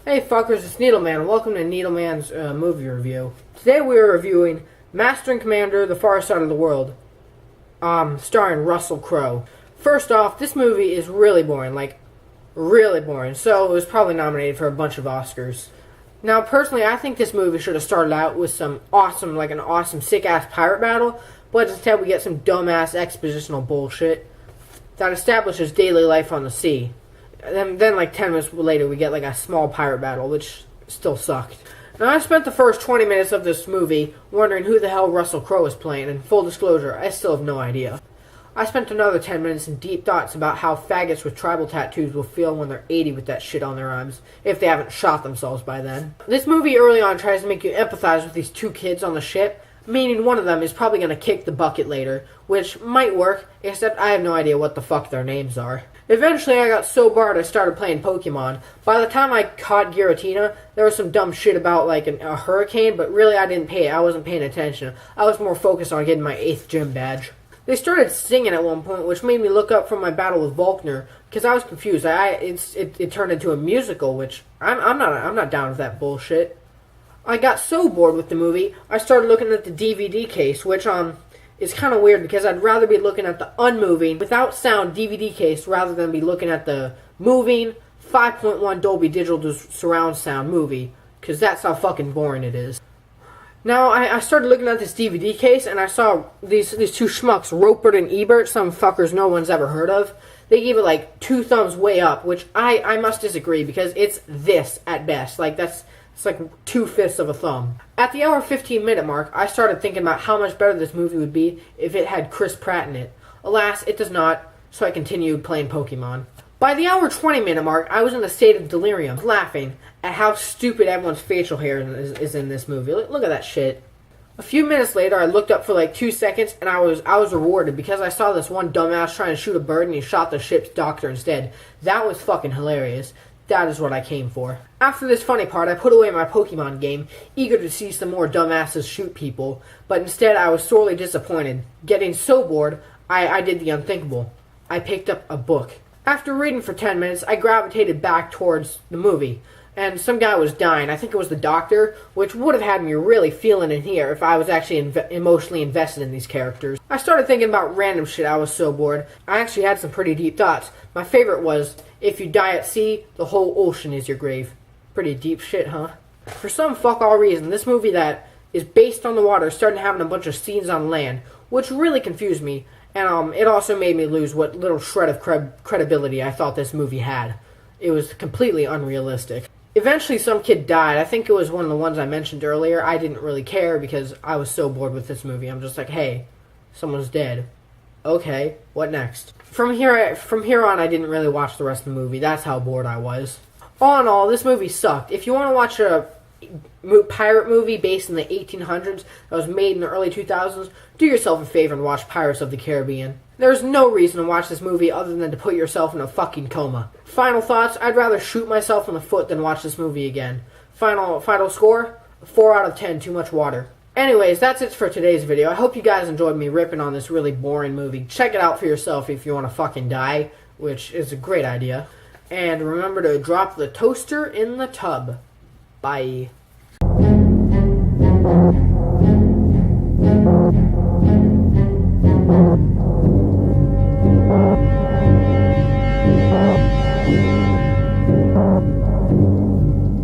Hey fuckers, it's Needleman, and welcome to Needleman's movie review. Today we are reviewing Master and Commander, The Far Side of the World, starring Russell Crowe. First off, this movie is really boring, really boring, so it was probably nominated for a bunch of Oscars. Now, personally, I think this movie should have started out with some awesome, an awesome sick-ass pirate battle, but instead we get some dumbass expositional bullshit that establishes daily life on the sea. And then 10 minutes later, we get a small pirate battle, which still sucked. Now, I spent the first 20 minutes of this movie wondering who the hell Russell Crowe is playing, and full disclosure, I still have no idea. I spent another 10 minutes in deep thoughts about how faggots with tribal tattoos will feel when they're 80 with that shit on their arms, if they haven't shot themselves by then. This movie early on tries to make you empathize with these two kids on the ship, meaning one of them is probably going to kick the bucket later, which might work, except I have no idea what the fuck their names are. Eventually, I got so bored I started playing Pokemon. By the time I caught Giratina, there was some dumb shit about a hurricane, but really I wasn't paying attention. I was more focused on getting my 8th gym badge. They started singing at one point, which made me look up from my battle with Volkner, because I was confused. It turned into a musical, which I'm not down with that bullshit. I got so bored with the movie, I started looking at the DVD case, which is kind of weird because I'd rather be looking at the unmoving, without sound DVD case rather than be looking at the moving 5.1 Dolby Digital surround sound movie, because that's how fucking boring it is. Now, I started looking at this DVD case, and I saw these two schmucks, Roper and Ebert, some fuckers no one's ever heard of. They gave it 2 thumbs way up, which I must disagree, because it's this at best. It's 2/5 of a thumb. At the hour 15-minute mark, I started thinking about how much better this movie would be if it had Chris Pratt in it. Alas, it does not, so I continued playing Pokemon. By the hour 20-minute mark, I was in a state of delirium, laughing at how stupid everyone's facial hair is in this movie. Look at that shit. A few minutes later, I looked up for 2 seconds, and I was rewarded because I saw this one dumbass trying to shoot a bird, and he shot the ship's doctor instead. That was fucking hilarious. That is what I came for. After this funny part, I put away my Pokemon game, eager to see some more dumbasses shoot people, but instead I was sorely disappointed. Getting so bored, I did the unthinkable. I picked up a book. After reading for 10 minutes, I gravitated back towards the movie, and some guy was dying. I think it was the doctor, which would have had me really feeling in here if I was actually emotionally invested in these characters. I started thinking about random shit. I was so bored. I actually had some pretty deep thoughts. My favorite was, if you die at sea, the whole ocean is your grave. Pretty deep shit, huh? For some fuck all reason, this movie that is based on the water started having a bunch of scenes on land, which really confused me, and it also made me lose what little shred of credibility I thought this movie had. It was completely unrealistic. Eventually, some kid died. I think it was one of the ones I mentioned earlier. I didn't really care because I was so bored with this movie. I'm just like, hey, someone's dead. Okay, what next? From here on, I didn't really watch the rest of the movie. That's how bored I was. All in all, this movie sucked. If you want to watch a pirate movie based in the 1800s that was made in the early 2000s, do yourself a favor and watch Pirates of the Caribbean. There's no reason to watch this movie other than to put yourself in a fucking coma. Final thoughts, I'd rather shoot myself in the foot than watch this movie again. Final score, 4 out of 10, too much water. Anyways, that's it for today's video. I hope you guys enjoyed me ripping on this really boring movie. Check it out for yourself if you want to fucking die, which is a great idea. And remember to drop the toaster in the tub. Bye.